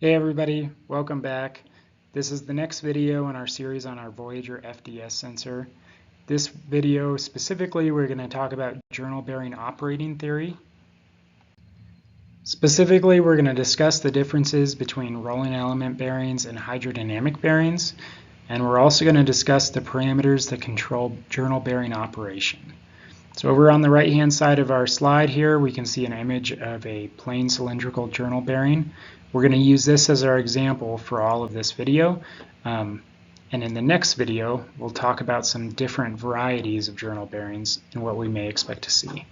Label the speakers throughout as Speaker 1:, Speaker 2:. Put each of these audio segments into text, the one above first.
Speaker 1: Hey everybody, welcome back. This is the next video in our series on our Voyager FDS sensor. This video specifically, we're going to talk about journal bearing operating theory. Specifically, we're going to discuss the differences between rolling element bearings and hydrodynamic bearings, and we're also going to discuss the parameters that control journal bearing operation. So over on the right hand side of our slide here, we can see an image of a plain cylindrical journal bearing. We're going to use this as our example for all of this video. And in the next video, we'll talk about some different varieties of journal bearings and what we may expect to see.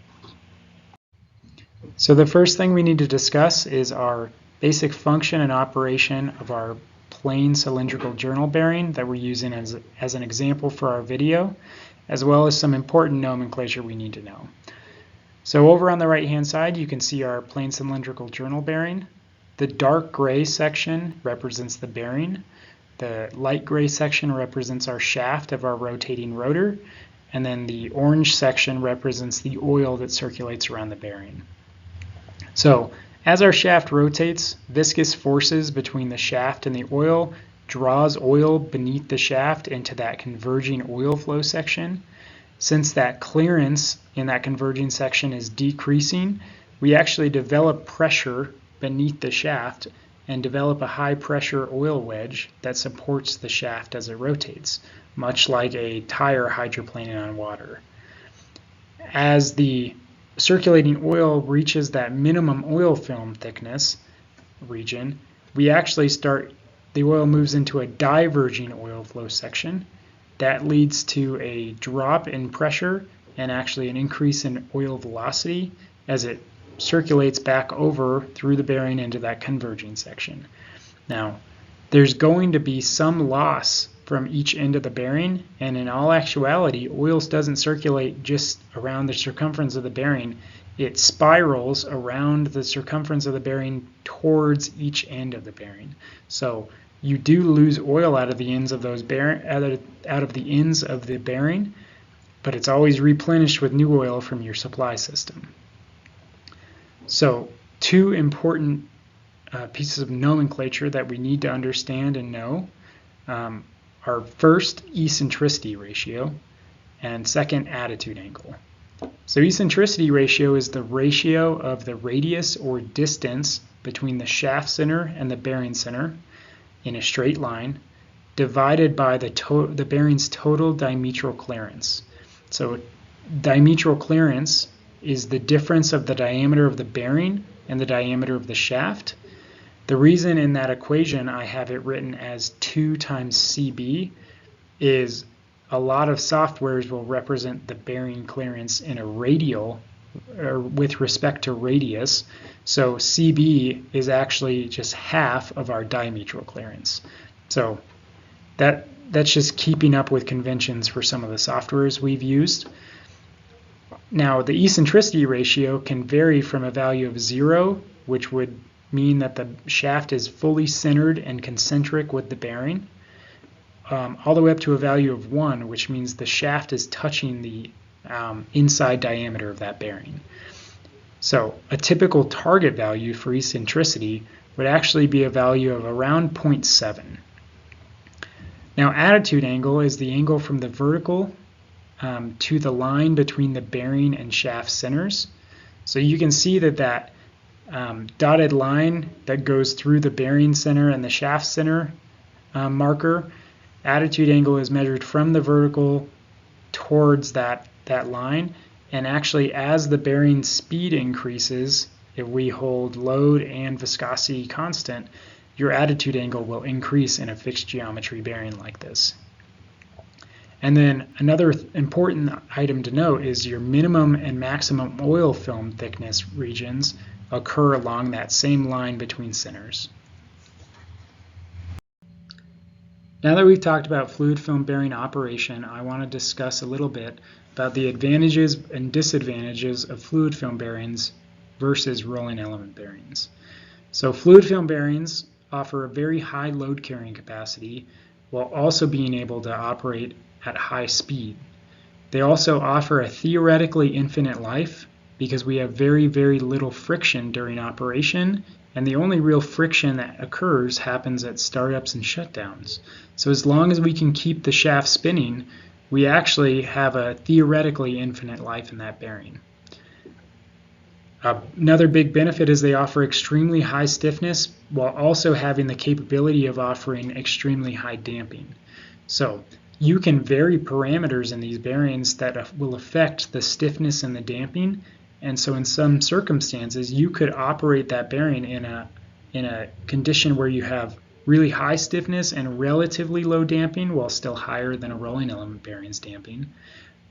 Speaker 1: So the first thing we need to discuss is our basic function and operation of our plain cylindrical journal bearing that we're using as an example for our video, as well as some important nomenclature we need to know. So over on the right hand side, you can see our plain cylindrical journal bearing. The dark gray section represents the bearing. The light gray section represents our shaft of our rotating rotor. And then the orange section represents the oil that circulates around the bearing. So as our shaft rotates, viscous forces between the shaft and the oil draws oil beneath the shaft into that converging oil flow section. Since that clearance in that converging section is decreasing, we actually develop pressure beneath the shaft and develop a high pressure oil wedge that supports the shaft as it rotates, much like a tire hydroplaning on water. As the circulating oil reaches that minimum oil film thickness region, the oil moves into a diverging oil flow section. That leads to a drop in pressure and actually an increase in oil velocity as it circulates back over through the bearing into that converging section. Now, there's going to be some loss from each end of the bearing, and in all actuality, oil doesn't circulate just around the circumference of the bearing. It spirals around the circumference of the bearing towards each end of the bearing. So you do lose oil out of the ends of those out of the ends of the bearing, but it's always replenished with new oil from your supply system. So two important pieces of nomenclature that we need to understand and know are first, eccentricity ratio, and second, attitude angle. So eccentricity ratio is the ratio of the radius or distance between the shaft center and the bearing center in a straight line divided by the bearing's total diametral clearance. So diametral clearance is the difference of the diameter of the bearing and the diameter of the shaft. The reason in that equation I have it written as 2 times CB is a lot of softwares will represent the bearing clearance in a radial or with respect to radius. So CB is actually just half of our diametral clearance. So that's just keeping up with conventions for some of the softwares we've used. Now, the eccentricity ratio can vary from a value of 0, which would mean that the shaft is fully centered and concentric with the bearing, all the way up to a value of 1, which means the shaft is touching the inside diameter of that bearing. So a typical target value for eccentricity would actually be a value of around 0.7. Now, attitude angle is the angle from the vertical to the line between the bearing and shaft centers. So you can see that dotted line that goes through the bearing center and the shaft center marker, attitude angle is measured from the vertical towards that line. And actually, as the bearing speed increases, if we hold load and viscosity constant, your attitude angle will increase in a fixed geometry bearing like this. And then another important item to note is your minimum and maximum oil film thickness regions occur along that same line between centers. Now that we've talked about fluid film bearing operation, I want to discuss a little bit about the advantages and disadvantages of fluid film bearings versus rolling element bearings. So fluid film bearings offer a very high load carrying capacity while also being able to operate at high speed. They also offer a theoretically infinite life because we have very, very little friction during operation, and the only real friction that occurs happens at startups and shutdowns. So as long as we can keep the shaft spinning, we actually have a theoretically infinite life in that bearing. Another big benefit is they offer extremely high stiffness while also having the capability of offering extremely high damping. So you can vary parameters in these bearings that will affect the stiffness and the damping, and so in some circumstances you could operate that bearing in a condition where you have really high stiffness and relatively low damping while still higher than a rolling element bearing's damping,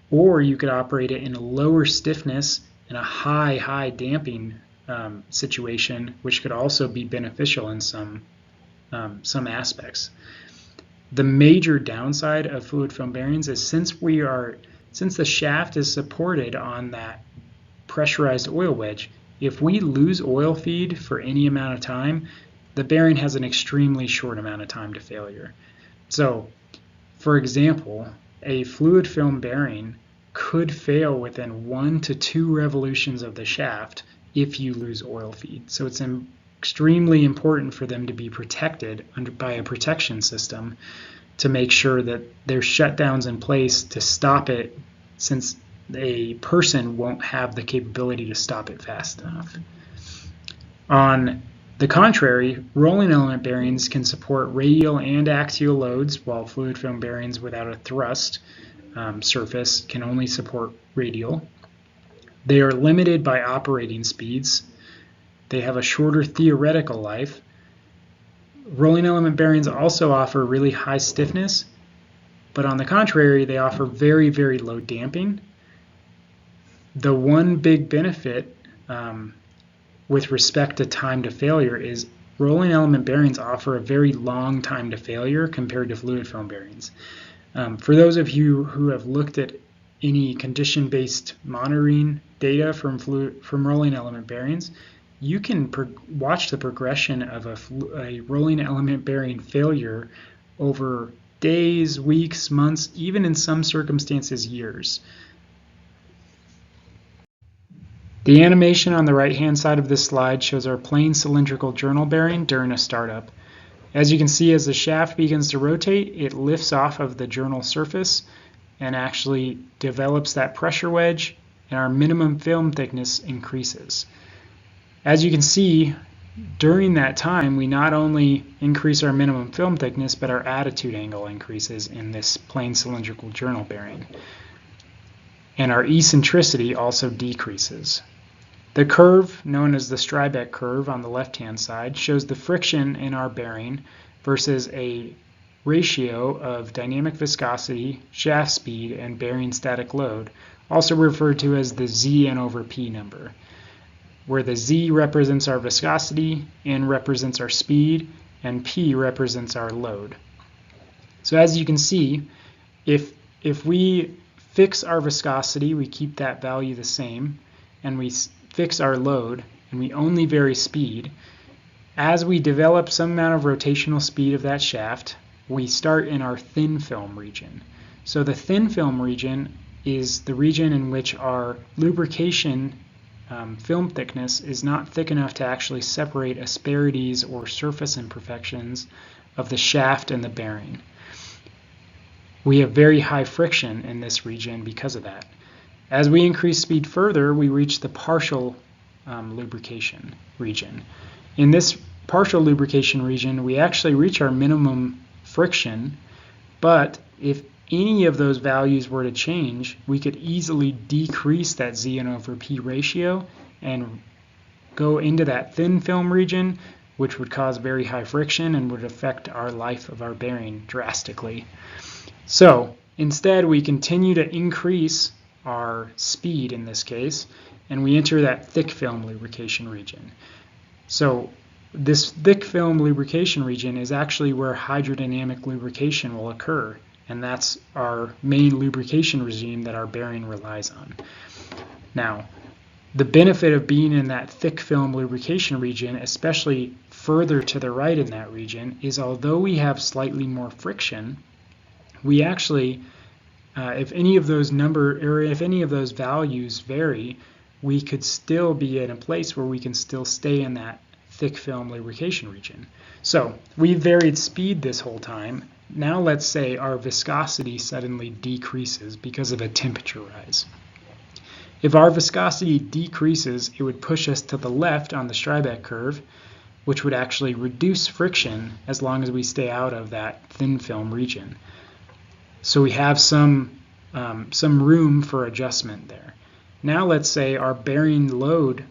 Speaker 1: or you could operate it in a lower stiffness and a high damping situation, which could also be beneficial in some aspects. The major downside of fluid film bearings is since the shaft is supported on that pressurized oil wedge, if we lose oil feed for any amount of time, the bearing has an extremely short amount of time to failure. So, for example, a fluid film bearing could fail within 1 to 2 revolutions of the shaft if you lose oil feed. So it's extremely important for them to be protected by a protection system to make sure that there's shutdowns in place to stop it, since a person won't have the capability to stop it fast enough. On the contrary, rolling element bearings can support radial and axial loads, while fluid film bearings without a thrust surface can only support radial. They are limited by operating speeds. They have a shorter theoretical life. Rolling element bearings also offer really high stiffness, but on the contrary, they offer very, very low damping. The one big benefit with respect to time to failure is rolling element bearings offer a very long time to failure compared to fluid film bearings. For those of you who have looked at any condition-based monitoring data from rolling element bearings, you can watch the progression of a rolling element bearing failure over days, weeks, months, even in some circumstances years. The animation on the right-hand side of this slide shows our plain cylindrical journal bearing during a startup. As you can see, as the shaft begins to rotate, it lifts off of the journal surface and actually develops that pressure wedge, and our minimum film thickness increases. As you can see, during that time, we not only increase our minimum film thickness, but our attitude angle increases in this plain cylindrical journal bearing. And our eccentricity also decreases. The curve, known as the Strybeck curve on the left-hand side, shows the friction in our bearing versus a ratio of dynamic viscosity, shaft speed, and bearing static load, also referred to as the Z/N/P number, where the Z represents our viscosity, N represents our speed, and P represents our load. So as you can see, if we fix our viscosity, we keep that value the same, and we fix our load, and we only vary speed, as we develop some amount of rotational speed of that shaft, we start in our thin film region. So the thin film region is the region in which our lubrication film thickness is not thick enough to actually separate asperities or surface imperfections of the shaft and the bearing. We have very high friction in this region because of that. As we increase speed further, we reach the partial lubrication region. In this partial lubrication region, we actually reach our minimum friction, but if any of those values were to change, we could easily decrease that Z/N/P ratio and go into that thin film region, which would cause very high friction and would affect our life of our bearing drastically. So instead, we continue to increase our speed in this case, and we enter that thick film lubrication region. So this thick film lubrication region is actually where hydrodynamic lubrication will occur, and that's our main lubrication regime that our bearing relies on. Now, the benefit of being in that thick film lubrication region, especially further to the right in that region, is although we have slightly more friction, we actually if any of those values vary, we could still be in a place where we can still stay in that thick film lubrication region. So we varied speed this whole time. Now let's say our viscosity suddenly decreases because of a temperature rise. If our viscosity decreases, it would push us to the left on the Strybeck curve, which would actually reduce friction as long as we stay out of that thin film region. So we have some room for adjustment there. Now let's say our bearing load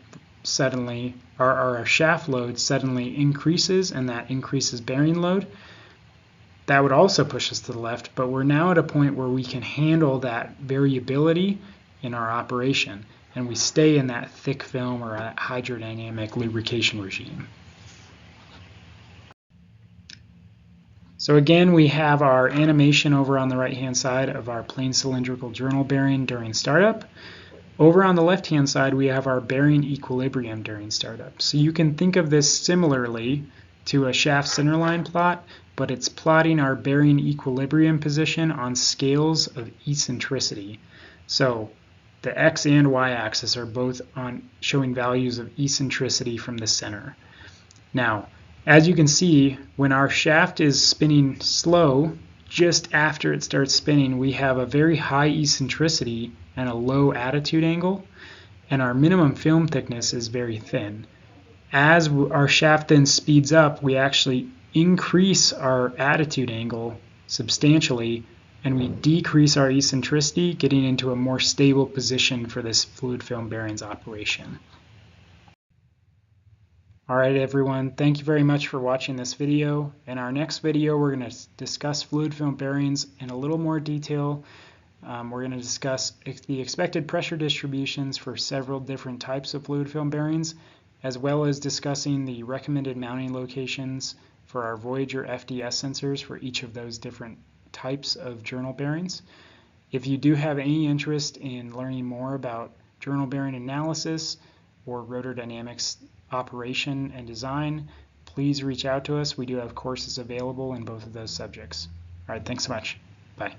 Speaker 1: suddenly, our shaft load suddenly increases, and that increases bearing load. That would also push us to the left, but we're now at a point where we can handle that variability in our operation, and we stay in that thick film or that hydrodynamic lubrication regime. So again, we have our animation over on the right-hand side of our plane cylindrical journal bearing during startup. Over on the left-hand side, we have our bearing equilibrium during startup. So you can think of this similarly to a shaft centerline plot, but it's plotting our bearing equilibrium position on scales of eccentricity. So the x and y axis are both on showing values of eccentricity from the center. Now, as you can see, when our shaft is spinning slow, just after it starts spinning, we have a very high eccentricity and a low attitude angle, and our minimum film thickness is very thin. As our shaft then speeds up, we actually increase our attitude angle substantially, and we decrease our eccentricity, getting into a more stable position for this fluid film bearings operation. All right, everyone, thank you very much for watching this video. In our next video, we're going to discuss fluid film bearings in a little more detail. We're going to discuss the expected pressure distributions for several different types of fluid film bearings, as well as discussing the recommended mounting locations for our Voyager FDS sensors for each of those different types of journal bearings. If you do have any interest in learning more about journal bearing analysis or rotor dynamics operation and design, please reach out to us. We do have courses available in both of those subjects. All right, thanks so much. Bye.